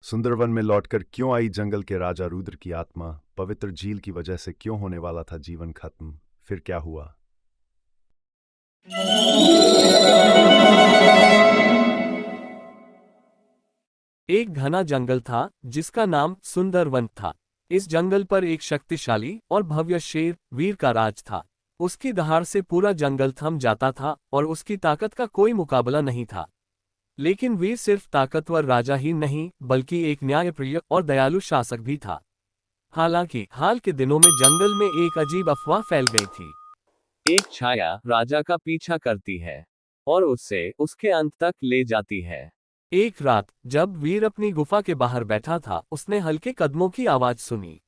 सुंदरवन में लौटकर क्यों आई जंगल के राजा रुद्र की आत्मा? पवित्र झील की वजह से क्यों होने वाला था जीवन खत्म? फिर क्या हुआ? एक घना जंगल था जिसका नाम सुंदरवन था। इस जंगल पर एक शक्तिशाली और भव्य शेर वीर का राज था। उसकी दहाड़ से पूरा जंगल थम जाता था और उसकी ताकत का कोई मुकाबला नहीं था। लेकिन वीर सिर्फ ताकतवर राजा ही नहीं बल्कि एक न्यायप्रिय और दयालु शासक भी था। हालांकि हाल के दिनों में जंगल में एक अजीब अफवाह फैल गई थी। एक छाया राजा का पीछा करती है और उससे उसके अंत तक ले जाती है। एक रात जब वीर अपनी गुफा के बाहर बैठा था, उसने हल्के कदमों की आवाज सुनी।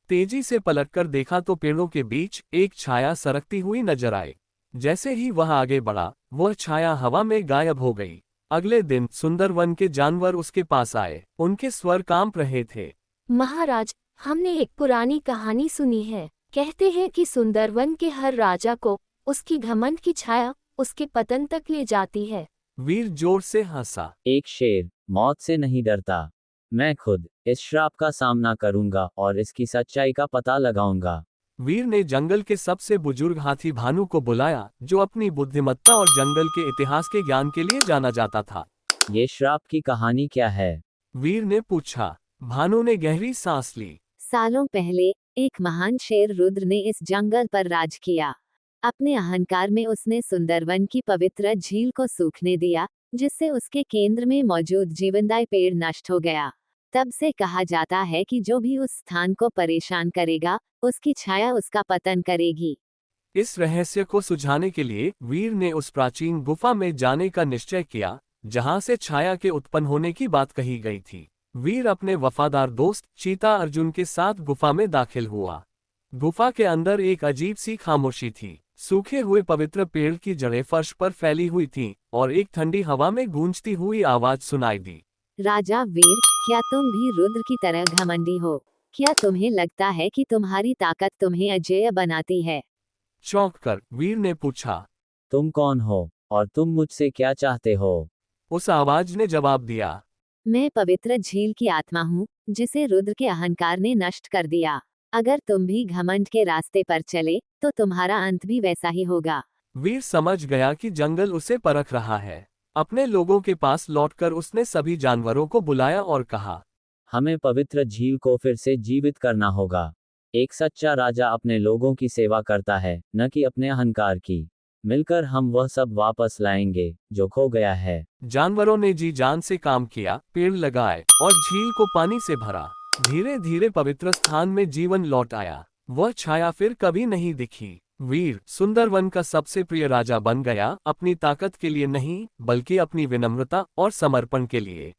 तेजी से पलटकर देखा तो पेड़ों के बीच एक छाया सरकती हुई नजर आई। जैसे ही वह आगे बढ़ा, वह छाया हवा में गायब हो गई। अगले दिन सुंदरवन के जानवर उसके पास आए। उनके स्वर कांप रहे थे। महाराज, हमने एक पुरानी कहानी सुनी है। कहते हैं कि सुंदरवन के हर राजा को उसकी घमंड की छाया उसके पतन तक ले जाती है। वीर जोर से हंसा। एक शेर मौत से नहीं डरता। मैं खुद इस श्राप का सामना करूंगा और इसकी सच्चाई का पता लगाऊंगा। वीर ने जंगल के सबसे बुजुर्ग हाथी भानु को बुलाया, जो अपनी बुद्धिमत्ता और जंगल के इतिहास के ज्ञान के लिए जाना जाता था। ये श्राप की कहानी क्या है? वीर ने पूछा। भानु ने गहरी सांस ली। सालों पहले एक महान शेर रुद्र ने इस जंगल पर राज किया। अपने अहंकार में उसने सुंदरवन की पवित्र झील को सूखने दिया, जिससे उसके केंद्र में मौजूद जीवनदायी पेड़ नष्ट हो गया। तब से कहा जाता है कि जो भी उस स्थान को परेशान करेगा, उसकी छाया उसका पतन करेगी। इस रहस्य को सुझाने के लिए वीर ने उस प्राचीन गुफा में जाने का निश्चय किया, जहां से छाया के उत्पन्न होने की बात कही गई थी। वीर अपने वफादार दोस्त चीता अर्जुन के साथ गुफा में दाखिल हुआ। गुफा के अंदर एक अजीब सी खामोशी थी। सूखे हुए पवित्र पेड़ की जड़ें फर्श पर फैली हुई थीं और एक ठंडी हवा में गूंजती हुई आवाज सुनाई दी। राजा वीर, क्या तुम भी रुद्र की तरह घमंडी हो? क्या तुम्हें लगता है कि तुम्हारी ताकत तुम्हें अजेय बनाती है? चौंक कर वीर ने पूछा। तुम कौन हो और तुम मुझसे क्या चाहते हो? उस आवाज ने जवाब दिया। मैं पवित्र झील की आत्मा हूँ, जिसे रुद्र के अहंकार ने नष्ट कर दिया। अगर तुम भी घमंड के रास्ते पर चले, तो तुम्हारा अंत भी वैसा ही होगा। वीर समझ गया कि जंगल उसे परख रहा है। अपने लोगों के पास लौटकर उसने सभी जानवरों को बुलाया और कहा, हमें पवित्र झील को फिर से जीवित करना होगा। एक सच्चा राजा अपने लोगों की सेवा करता है, न कि अपने अहंकार की। मिलकर हम वह सब वापस लाएंगे जो खो गया है। जानवरों ने जी जान से काम किया, पेड़ लगाए और झील को पानी से भरा। धीरे धीरे पवित्र स्थान में जीवन लौट आया। वह छाया फिर कभी नहीं दिखी। वीर सुंदरवन का सबसे प्रिय राजा बन गया, अपनी ताकत के लिए नहीं बल्कि अपनी विनम्रता और समर्पण के लिए।